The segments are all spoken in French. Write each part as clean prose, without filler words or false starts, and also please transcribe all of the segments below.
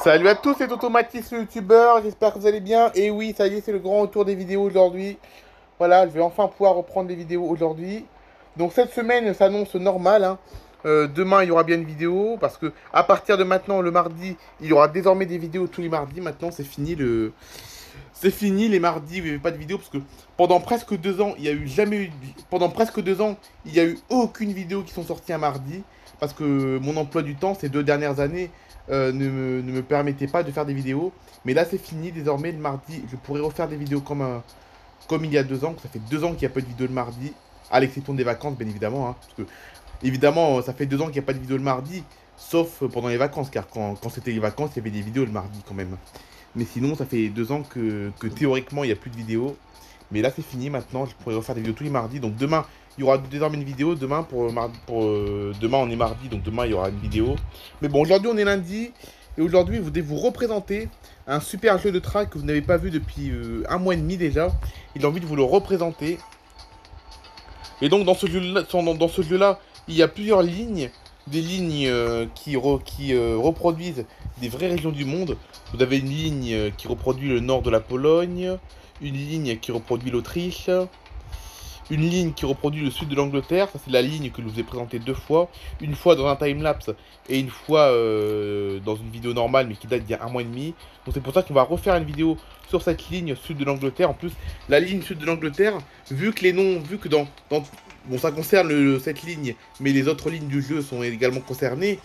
Salut à tous, c'est Automatis le youtubeur, j'espère que vous allez bien. Et oui, ça y est, c'est le grand retour des vidéos aujourd'hui. Voilà, je vais enfin pouvoir reprendre les vidéos aujourd'hui. Donc cette semaine s'annonce normale, hein. Demain, il y aura bien une vidéo, parce que à partir de maintenant, le mardi, il y aura désormais des vidéos tous les mardis. Maintenant, c'est fini c'est fini les mardis où il n'y avait pas de vidéo, parce que pendant presque 2 ans, il y a eu jamais eu... Pendant presque 2 ans, il n'y a eu aucune vidéo qui sont sorties un mardi, parce que mon emploi du temps, ces 2 dernières années, ne me permettait pas de faire des vidéos. Mais là, c'est fini, désormais, le mardi, je pourrais refaire des vidéos comme il y a 2 ans, ça fait 2 ans qu'il n'y a pas de vidéo le mardi, à l'exception des vacances, bien évidemment, hein, parce que, évidemment, ça fait 2 ans qu'il n'y a pas de vidéo le mardi, sauf pendant les vacances, car quand c'était les vacances, il y avait des vidéos le mardi quand même. Mais sinon, ça fait 2 ans que théoriquement, il n'y a plus de vidéos. Mais là, c'est fini maintenant. Je pourrais refaire des vidéos tous les mardis. Donc demain, il y aura désormais une vidéo. Demain, demain, on est mardi. Donc demain, il y aura une vidéo. Mais bon, aujourd'hui, on est lundi. Et aujourd'hui, je voudrais vous représenter un super jeu de track que vous n'avez pas vu depuis 1 mois et demi déjà. Il a envie de vous le représenter. Et donc, dans ce jeu-là, il y a plusieurs lignes. Des lignes qui reproduisent des vraies régions du monde. Vous avez une ligne qui reproduit le nord de la Pologne, une ligne qui reproduit l'Autriche, une ligne qui reproduit le sud de l'Angleterre. Ça, c'est la ligne que je vous ai présentée 2 fois. Une fois dans un timelapse et une fois dans une vidéo normale, mais qui date d'il y a 1 mois et demi. Donc, c'est pour ça qu'on va refaire une vidéo sur cette ligne sud de l'Angleterre. En plus, la ligne sud de l'Angleterre, vu que bon, ça concerne cette ligne, mais les autres lignes du jeu sont également concernées,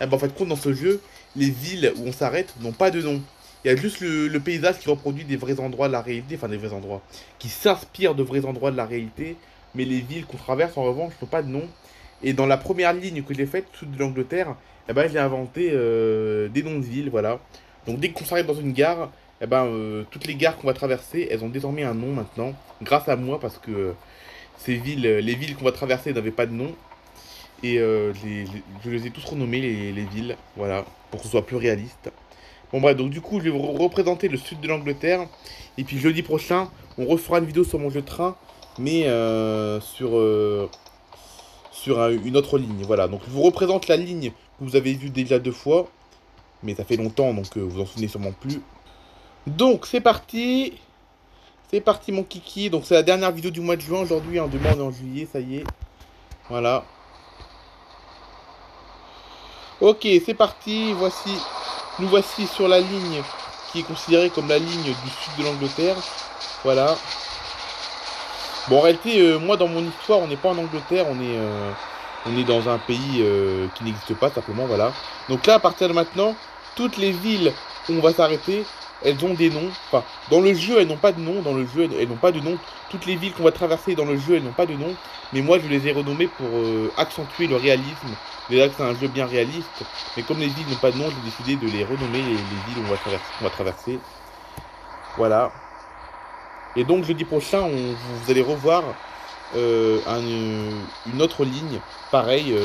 eh ben, en fait, compte dans ce jeu, les villes où on s'arrête n'ont pas de nom. Il y a juste le paysage qui reproduit des vrais endroits de la réalité, enfin des vrais endroits, qui s'inspirent de vrais endroits de la réalité, mais les villes qu'on traverse en revanche n'ont pas de nom. Et dans la première ligne que j'ai faite, sud de l'Angleterre, eh ben, j'ai inventé des noms de villes, voilà. Donc dès qu'on s'arrête dans une gare, eh ben, toutes les gares qu'on va traverser, elles ont désormais un nom maintenant, grâce à moi, parce que les villes qu'on va traverser n'avaient pas de nom. Et je les ai tous renommés, les villes, voilà, pour que ce soit plus réaliste. Bon bref, donc du coup, je vais vous représenter le sud de l'Angleterre. Et puis jeudi prochain, on refera une vidéo sur mon jeu de train, mais sur une autre ligne. Voilà, donc je vous représente la ligne que vous avez vue déjà 2 fois. Mais ça fait longtemps, donc vous en souvenez sûrement plus. Donc c'est parti. C'est parti mon kiki. Donc c'est la dernière vidéo du mois de juin aujourd'hui. Hein. Demain on est en juillet, ça y est. Voilà. Ok, c'est parti. Nous voici sur la ligne qui est considérée comme la ligne du sud de l'Angleterre. Voilà. Bon, en réalité, moi, dans mon histoire, on n'est pas en Angleterre, on est dans un pays qui n'existe pas, simplement, voilà. Donc là, à partir de maintenant, toutes les villes où on va s'arrêter, elles ont des noms. Enfin, dans le jeu, elles n'ont pas de nom. Dans le jeu, elles n'ont pas de nom. Toutes les villes qu'on va traverser dans le jeu, elles n'ont pas de nom. Mais moi, je les ai renommées pour accentuer le réalisme. Déjà que c'est un jeu bien réaliste. Mais comme les villes n'ont pas de nom, j'ai décidé de les renommer, les villes où on va traverser. Voilà. Et donc jeudi prochain, vous allez revoir une autre ligne, pareil,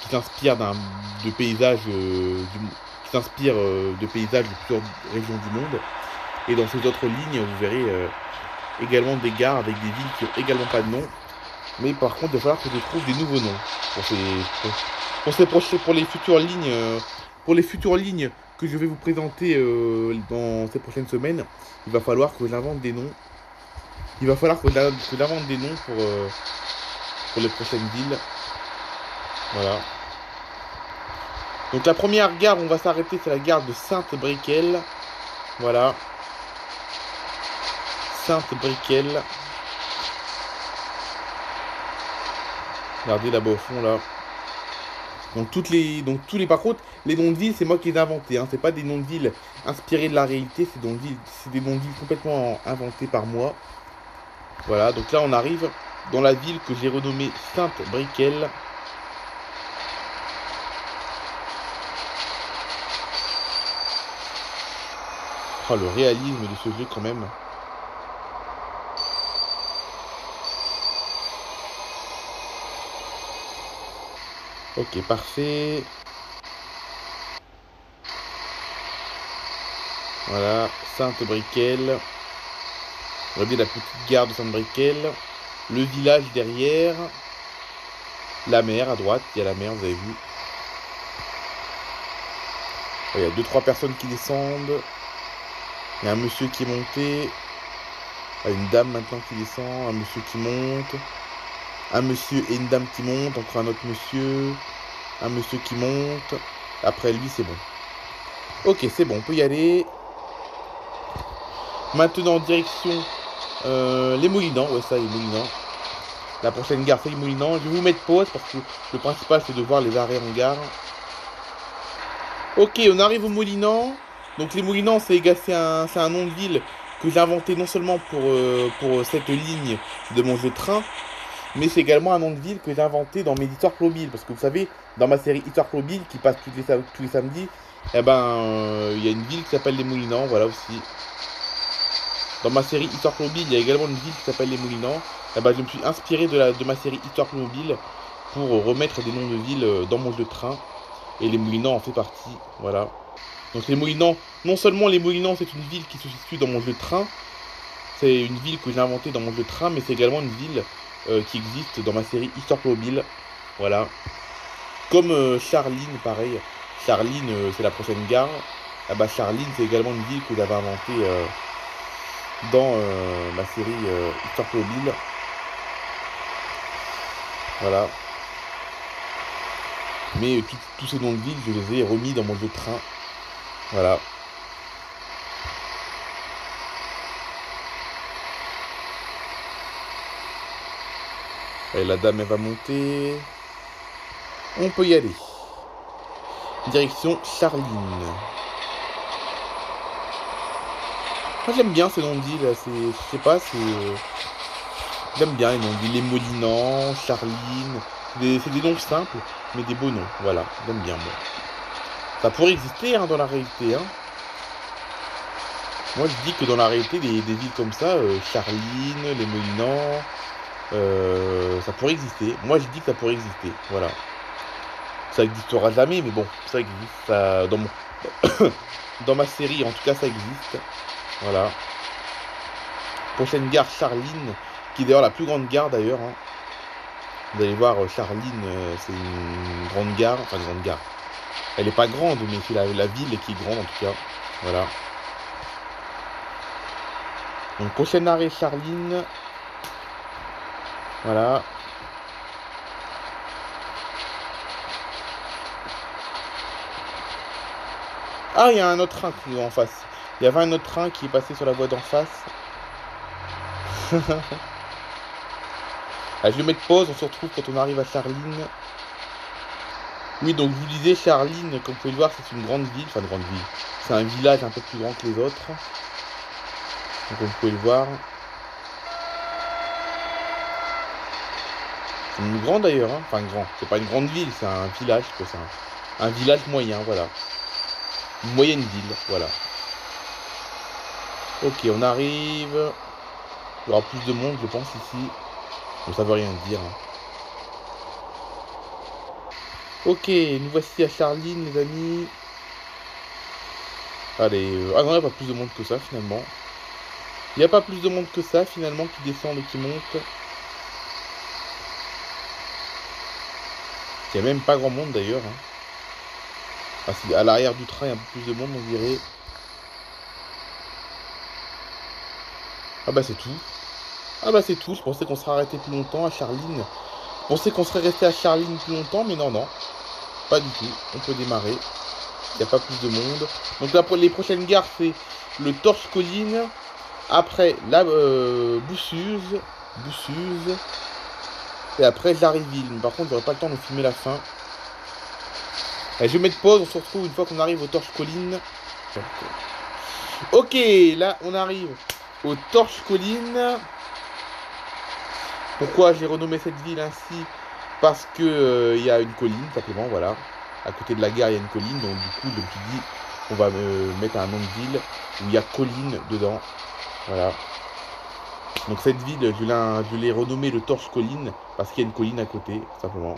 qui s'inspire de paysages, qui s'inspire de paysages de plusieurs régions du monde. Et dans ces autres lignes, vous verrez également des gares avec des villes qui n'ont également pas de nom. Mais par contre, il va falloir que je trouve des nouveaux noms pour les futures lignes, que je vais vous présenter dans ces prochaines semaines. Il va falloir que j'invente des noms. Il va falloir que j'invente des noms pour les prochaines villes. Voilà. Donc la première gare où on va s'arrêter, c'est la gare de Sainte-Briquelle. Voilà. Sainte-Briquelle. Regardez là-bas au fond là. Donc par contre, les noms de villes, c'est moi qui les ai inventés. Hein. C'est pas des noms de villes inspirés de la réalité, c'est des noms de villes complètement inventés par moi. Voilà, donc là on arrive dans la ville que j'ai renommée Sainte-Briquelle. Oh, le réalisme de ce jeu quand même. Ok, parfait. Voilà, Sainte-Briquelle. Regardez la petite gare de Sainte-Briquelle. Le village derrière. La mer à droite, il y a la mer, vous avez vu. Il y a 2-3 personnes qui descendent. Il y a un monsieur qui est monté. Une dame maintenant qui descend. Un monsieur qui monte. Un monsieur et une dame qui montent. Encore un autre monsieur. Un monsieur qui monte. Après lui, c'est bon. Ok, c'est bon, on peut y aller. Maintenant, direction les Moulinans. Ouais, ça, les Moulinans. La prochaine gare, c'est les Moulinans. Je vais vous mettre pause parce que le principal, c'est de voir les arrêts en gare. Ok, on arrive aux Moulinans. Donc, les Moulinans, c'est un nom de ville que j'ai inventé non seulement pour cette ligne de mon jeu de train, mais c'est également un nom de ville que j'ai inventé dans mes histoires Playmobil. Parce que vous savez, dans ma série Histoire Playmobil qui passe tous les samedis, eh ben, il y a une ville qui s'appelle les Moulinans, voilà aussi. Dans ma série Histoire Playmobil, il y a également une ville qui s'appelle les Moulinans. Eh ben, je me suis inspiré de ma série Histoire Playmobil pour remettre des noms de villes dans mon jeu de train. Et les Moulinans en fait partie, voilà. Donc les Moulinans, non seulement les Moulinans c'est une ville qui se situe dans mon jeu de train, c'est une ville que j'ai inventée dans mon jeu de train, mais c'est également une ville qui existe dans ma série Histoire Playmobil, voilà. Comme Charline, pareil. Charline, c'est la prochaine gare. Ah bah Charline, c'est également une ville que j'avais inventée dans ma série Histoire Playmobil. Voilà. Mais tous ces noms de villes, je les ai remis dans mon jeu de train. Voilà. Et la dame, elle va monter. On peut y aller. Direction Charline. Moi, j'aime bien ces noms de villes. Je sais pas, j'aime bien les noms de villes. Les Moulinans, Charline. C'est des noms simples, mais des beaux noms. Voilà, j'aime bien, moi. Ça pourrait exister dans la réalité. Moi, je dis que dans la réalité, des villes comme ça, Charline, les Moulinans, ça pourrait exister. Moi, je dis que ça pourrait exister. Voilà. Ça n'existera jamais, mais bon, ça existe. Ça, dans ma série, en tout cas, ça existe. Voilà. Prochaine gare, Charline, qui est d'ailleurs la plus grande gare d'ailleurs. Vous allez voir, Charline, c'est une grande gare. Enfin, une grande gare. Elle n'est pas grande, mais c'est la ville qui est grande en tout cas. Voilà. Donc, prochain arrêt, Charline. Voilà. Ah, il y a un autre train qui est en face. Il y avait un autre train qui est passé sur la voie d'en face. Ah, je vais mettre pause, on se retrouve quand on arrive à Charline. Oui, donc je vous disais, Charline, comme vous pouvez le voir, c'est une grande ville. Enfin, une grande ville. C'est un village un peu plus grand que les autres. Donc, comme vous pouvez le voir. C'est une grande d'ailleurs, hein. Enfin, grand. C'est pas une grande ville, c'est un village. C'est un village moyen, voilà. Une moyenne ville, voilà. Ok, on arrive. Il y aura plus de monde, je pense, ici. Donc ça veut rien dire. Ok, nous voici à Charline, les amis. Allez, ah non, il n'y a pas plus de monde que ça, finalement. Il n'y a pas plus de monde que ça, finalement, qui descend et qui monte. Il n'y a même pas grand monde, d'ailleurs. Ah, si, à l'arrière du train, il y a un peu plus de monde, on dirait. Ah bah c'est tout. Ah bah c'est tout, je pensais qu'on serait arrêté plus longtemps à Charline. Je pensais qu'on serait resté à Charline plus longtemps, mais non, non. Pas du tout, on peut démarrer. Il n'y a pas plus de monde. Donc là, pour les prochaines gares, c'est le Torche-Colline. Après, la Boussuse. Et après, Jarryville. Mais par contre, j'aurai pas le temps de filmer la fin. Allez, je vais mettre pause, on se retrouve une fois qu'on arrive au Torche-Colline. Ok, là, on arrive au Torche-Colline. Pourquoi j'ai renommé cette ville ainsi? Parce que il y a une colline, simplement, voilà. À côté de la gare, il y a une colline, donc du coup, je me suis dit, on va mettre un nom de ville où il y a colline dedans. Voilà. Donc cette ville, je l'ai renommée le Torche-Colline, parce qu'il y a une colline à côté, simplement.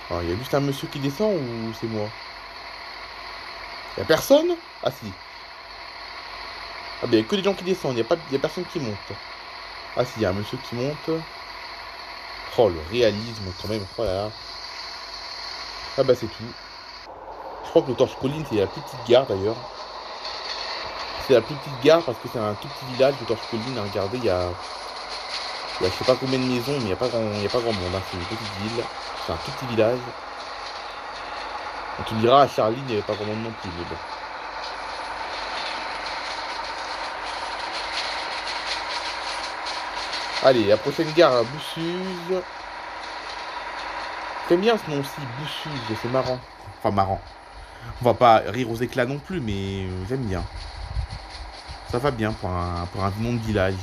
Alors, il y a juste un monsieur qui descend ou c'est moi? Il n'y a personne? Ah si. Ah ben, il n'y a que des gens qui descendent, il n'y a personne qui monte. Ah si, il y a un monsieur qui monte. Oh, le réalisme quand même, oh là là. Ah bah c'est tout. Je crois que le Torche-Colline, c'est la plus petite gare d'ailleurs. C'est la plus petite gare parce que c'est un tout petit village, le Torche-Colline. Regardez, il y a je sais pas combien de maisons, mais il n'y a pas grand monde. Hein. C'est une petite ville, c'est un tout petit village. On te dira, à Charline, il n'y avait pas grand monde non plus, mais bon. Allez, la prochaine gare à Boussuge. J'aime bien ce nom aussi, Boussuge, c'est marrant. Enfin, marrant. On va pas rire aux éclats non plus, mais j'aime bien. Ça va bien pour un nom de village.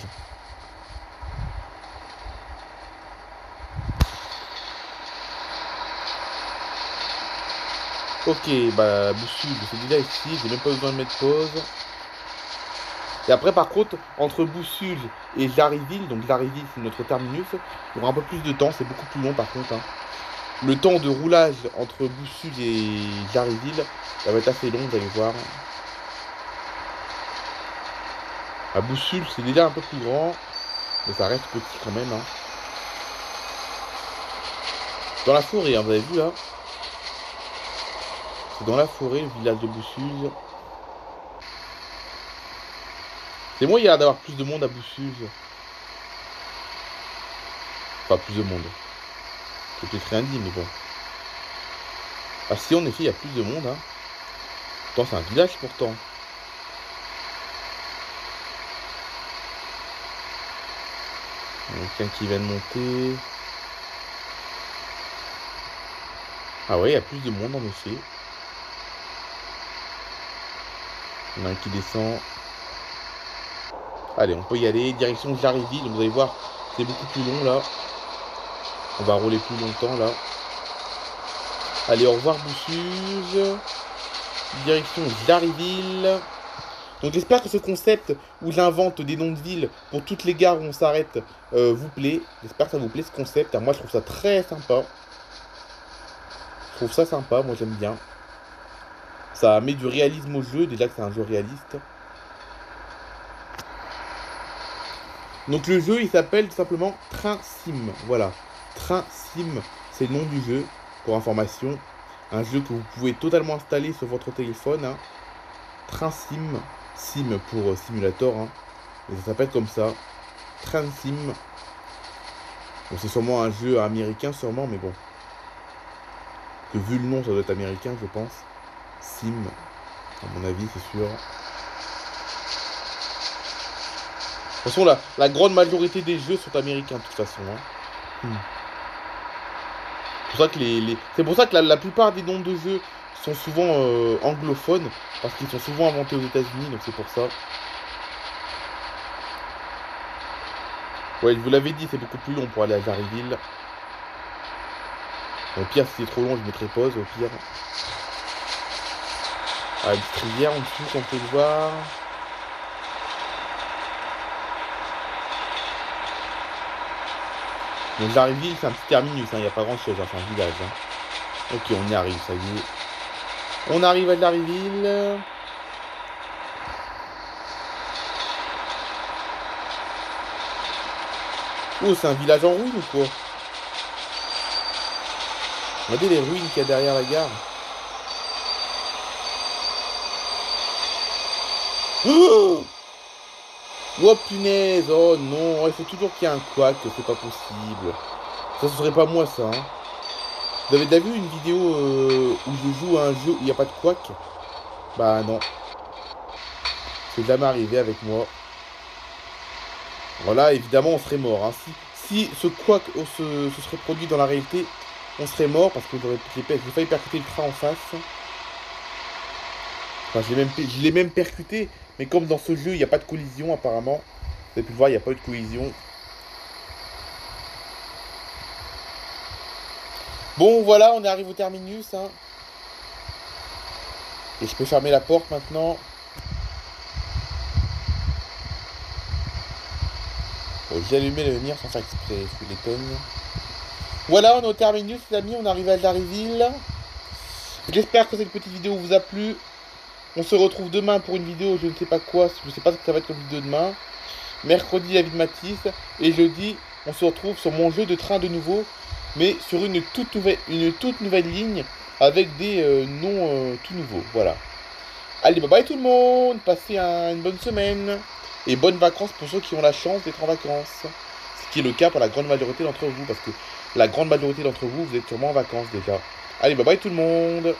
Ok, bah Boussuge, c'est déjà ici, j'ai même pas besoin de mettre pause. Et après, par contre, entre Boussuge et Jarryville, donc Jarryville c'est notre terminus, il y aura un peu plus de temps, c'est beaucoup plus long par contre. Hein. Le temps de roulage entre Boussuge et Jarryville, ça va être assez long, vous allez voir. À Boussuge, c'est déjà un peu plus grand, mais ça reste petit quand même. Hein. Dans la forêt, hein, vous avez vu là. C'est dans la forêt, le village de Boussuge. C'est moi, il y a l'air d'avoir plus de monde à Boussuge. Enfin, plus de monde. C'est peut-être rien dit, mais bon. Ah si, en effet, il y a plus de monde. Hein. Pourtant, c'est un village, pourtant. Il y a quelqu'un qui vient de monter. Ah ouais, il y a plus de monde, en effet. Il y en a un qui descend. Allez, on peut y aller. Direction Jarryville. Vous allez voir, c'est beaucoup plus long, là. On va rouler plus longtemps, là. Allez, au revoir, Boussuge. Direction Jarryville. Donc j'espère que ce concept où j'invente des noms de villes pour toutes les gares où on s'arrête vous plaît. J'espère que ça vous plaît ce concept. Alors, moi je trouve ça très sympa. Je trouve ça sympa, moi j'aime bien. Ça met du réalisme au jeu, déjà que c'est un jeu réaliste. Donc le jeu il s'appelle tout simplement Train Sim. Voilà. Train Sim, c'est le nom du jeu, pour information. Un jeu que vous pouvez totalement installer sur votre téléphone. Hein. Train Sim. Sim pour simulator, hein. Et ça s'appelle comme ça. Train Sim. Bon, c'est sûrement un jeu américain, sûrement, mais bon. Que vu le nom, ça doit être américain, je pense. Sim, à mon avis, c'est sûr. De toute façon, la grande majorité des jeux sont américains, de toute façon. Hein. C'est pour ça que la plupart des noms de jeux sont souvent anglophones, parce qu'ils sont souvent inventés aux États-Unis, donc c'est pour ça. Ouais, je vous l'avais dit, c'est beaucoup plus long pour aller à Jarryville. Au pire, si c'est trop long, je mettrai pause, au pire. Ah, une petite rivière en dessous, qu'on peut le voir. Donc Jarryville, c'est un petit terminus, il n'y a pas grand chose, hein, c'est un village. Hein. Ok, on y arrive, ça y est. On arrive à Jarryville. Oh, c'est un village en ruine ou quoi? Regardez les ruines qu'il y a derrière la gare. Oh, oh punaise, oh non, il faut toujours qu'il y ait un couac, c'est pas possible. Ça, ce serait pas moi ça. Hein. Vous avez déjà vu une vidéo où je joue à un jeu où il n'y a pas de couac? Bah non. C'est jamais arrivé avec moi. Voilà, évidemment, on serait mort. Hein. Si ce couac se serait produit dans la réalité, on serait mort parce que j'ai failli percuter le train en face. Enfin, je l'ai même percuté, mais comme dans ce jeu, il n'y a pas de collision apparemment. Vous avez pu le voir, il n'y a pas eu de collision. Bon, voilà, on arrive au terminus. Hein. Et je peux fermer la porte maintenant. Bon, j'ai allumé la lumière sans faire exprès, je l'étonne. Voilà, on est au terminus, les amis, on arrive à Jarryville. J'espère que cette petite vidéo vous a plu. On se retrouve demain pour une vidéo, je ne sais pas quoi, je ne sais pas ce que ça va être comme vidéo demain. Mercredi, la vie de Matisse. Et jeudi, on se retrouve sur mon jeu de train de nouveau. Mais sur une toute nouvelle ligne. avec des noms tout nouveaux. Voilà. Allez, bye bye tout le monde. Passez une bonne semaine. Et bonnes vacances pour ceux qui ont la chance d'être en vacances. Ce qui est le cas pour la grande majorité d'entre vous. Parce que la grande majorité d'entre vous, vous êtes sûrement en vacances déjà. Allez, bye bye tout le monde.